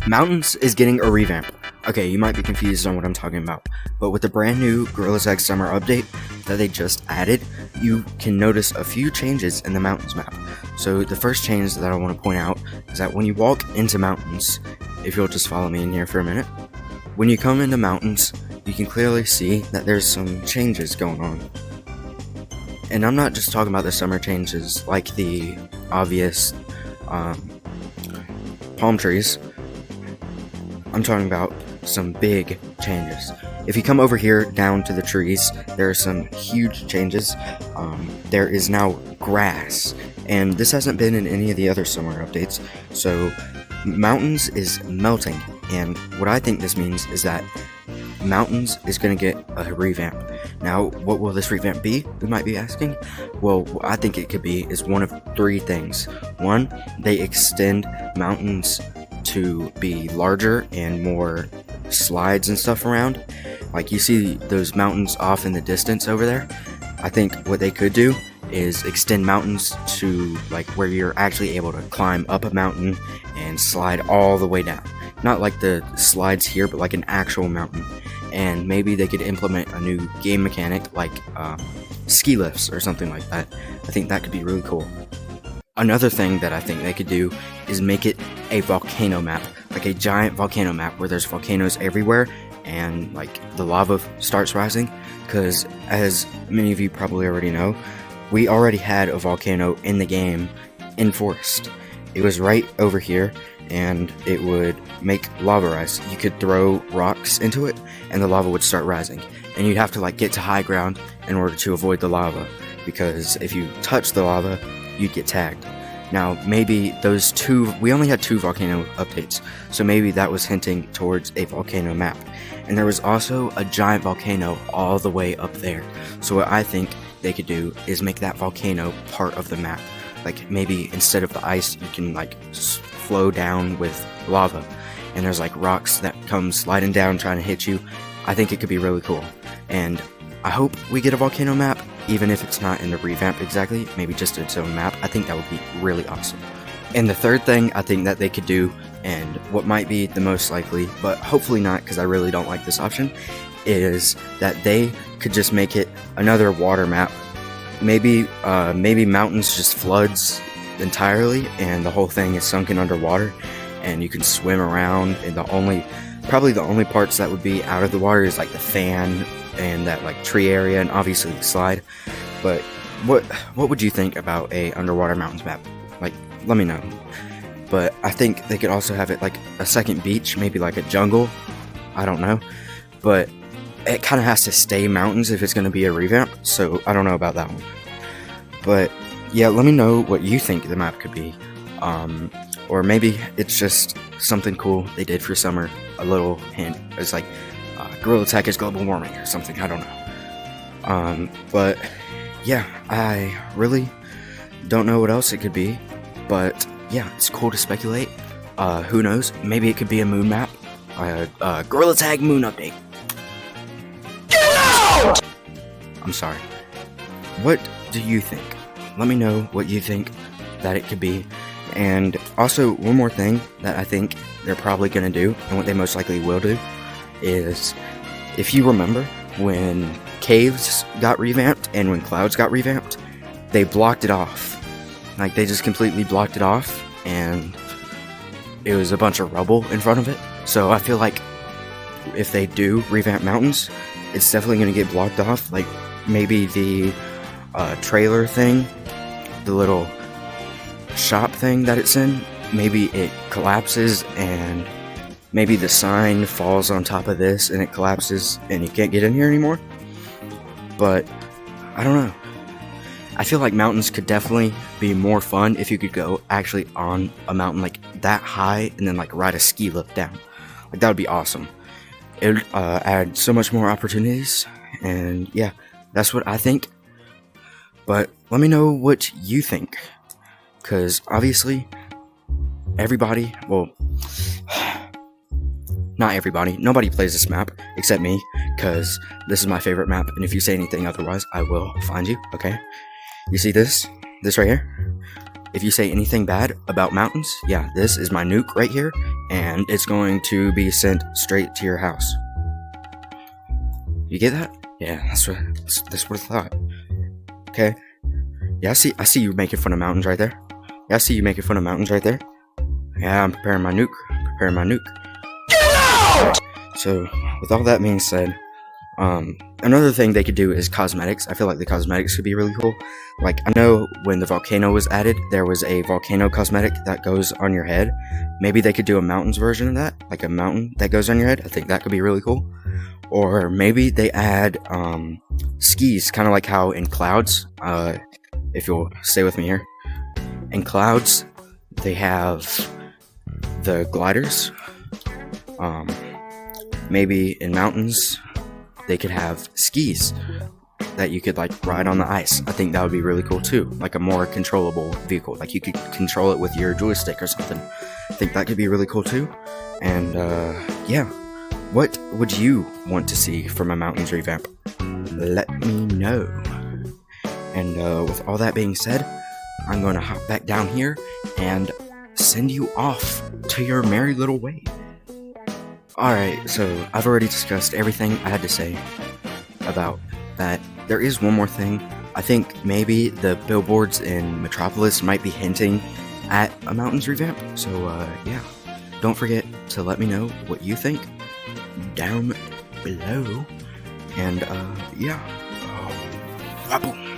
Mountains is getting a revamp. Okay, you might be confused on what I'm talking about, but with the brand new Gtag summer update that they just added, you can notice a few changes in the mountains map. So the first change that I want to point out is that when you walk into mountains, if you'll just follow me in here for a minute, when you come into mountains, you can clearly see that there's some changes going on. And I'm not just talking about the summer changes like the obvious palm trees. I'm talking about some big changes. If you come over here down to the trees, there are some huge changes. There is now grass, and this hasn't been in any of the other summer updates. So mountains is melting, and what I think this means is that mountains is going to get a revamp. Now, what will this revamp be, you might be asking? Well, what I think it could be is one of three things. One, they extend mountains to be larger and more slides and stuff around. Like you see those mountains off in the distance over there. I think what they could do is extend mountains to like where you're actually able to climb up a mountain and slide all the way down. Not like the slides here, but like an actual mountain. And maybe they could implement a new game mechanic like ski lifts or something like that. I think that could be really cool. Another thing that I think they could do is make it a volcano map, like a giant volcano map where there's volcanoes everywhere and like the lava starts rising, because as many of you probably already know, we already had a volcano in the game in Forest. It was right over here and it would make lava rise. You could throw rocks into it and the lava would start rising, and you'd have to like get to high ground in order to avoid the lava, because if you touch the lava you'd get tagged. Now maybe those two, we only had 2 volcano updates, so maybe that was hinting towards a volcano map. And there was also a giant volcano all the way up there, so what I think they could do is make that volcano part of the map. Like maybe instead of the ice you can like flow down with lava, and there's like rocks that come sliding down trying to hit you. I think it could be really cool, and I hope we get a volcano map, even if it's not in the revamp exactly, maybe just its own map. I think that would be really awesome. And the third thing I think that they could do, and what might be the most likely, but hopefully not because I really don't like this option, is that they could just make it another water map. Maybe mountains just floods entirely and the whole thing is sunken underwater and you can swim around, and probably the only parts that would be out of the water is like the fan and that like tree area and obviously the slide. But what would you think about a underwater mountains map? Like, let me know. But I think they could also have it like a second beach, maybe like a jungle, I don't know, but it kind of has to stay mountains if it's going to be a revamp, so I don't know about that one. But yeah, let me know what you think the map could be, or maybe it's just something cool they did for summer, a little hint. It's like Gorilla Tech is global warming or something, I don't know. But yeah, I really don't know what else it could be, but yeah, it's cool to speculate. Who knows, maybe it could be a moon map, Gorilla Tag moon update. Get out! I'm sorry. What do you think? Let me know what you think that it could be. And also, one more thing that I think they're probably going to do, and what they most likely will do, is, if you remember, when caves got revamped and when clouds got revamped, they blocked it off. Like, they just completely blocked it off, and it was a bunch of rubble in front of it. So I feel like if they do revamp mountains, it's definitely going to get blocked off. Like, maybe the trailer thing, the little shop thing that it's in, maybe it collapses and maybe the sign falls on top of this and it collapses and you can't get in here anymore. But I don't know. I feel like mountains could definitely be more fun if you could go actually on a mountain like that high and then like ride a ski lift down. Like, that would be awesome. It would add so much more opportunities, and yeah, that's what I think. But let me know what you think, because obviously everybody, well, not everybody, nobody plays this map except me, because this is my favorite map, and if you say anything otherwise, I will find you, okay? You see this right here? If you say anything bad about mountains, yeah, this is my nuke right here, and it's going to be sent straight to your house. You get that? Yeah, that's what I thought. Okay. Yeah, I see you making fun of mountains right there. Yeah, I see you making fun of mountains right there. Yeah, I'm preparing my nuke. Get out! So, with all that being said, another thing they could do is cosmetics. I feel like the cosmetics could be really cool. Like, I know when the volcano was added, there was a volcano cosmetic that goes on your head. Maybe they could do a mountains version of that, like a mountain that goes on your head. I think that could be really cool. Or maybe they add skis, kind of like how in Clouds, if you'll stay with me here. In Clouds, they have the gliders. Maybe in Mountains, they could have skis that you could like ride on the ice. I think that would be really cool too, like a more controllable vehicle. Like you could control it with your joystick or something. I think that could be really cool too. And yeah, what would you want to see from a Mountains revamp? Let me know. And with all that being said, I'm going to hop back down here and send you off to your merry little way. Alright, so I've already discussed everything I had to say about that. There is one more thing. I think maybe the billboards in Metropolis might be hinting at a Mountains revamp. So yeah, don't forget to let me know what you think down below. And yeah, boom.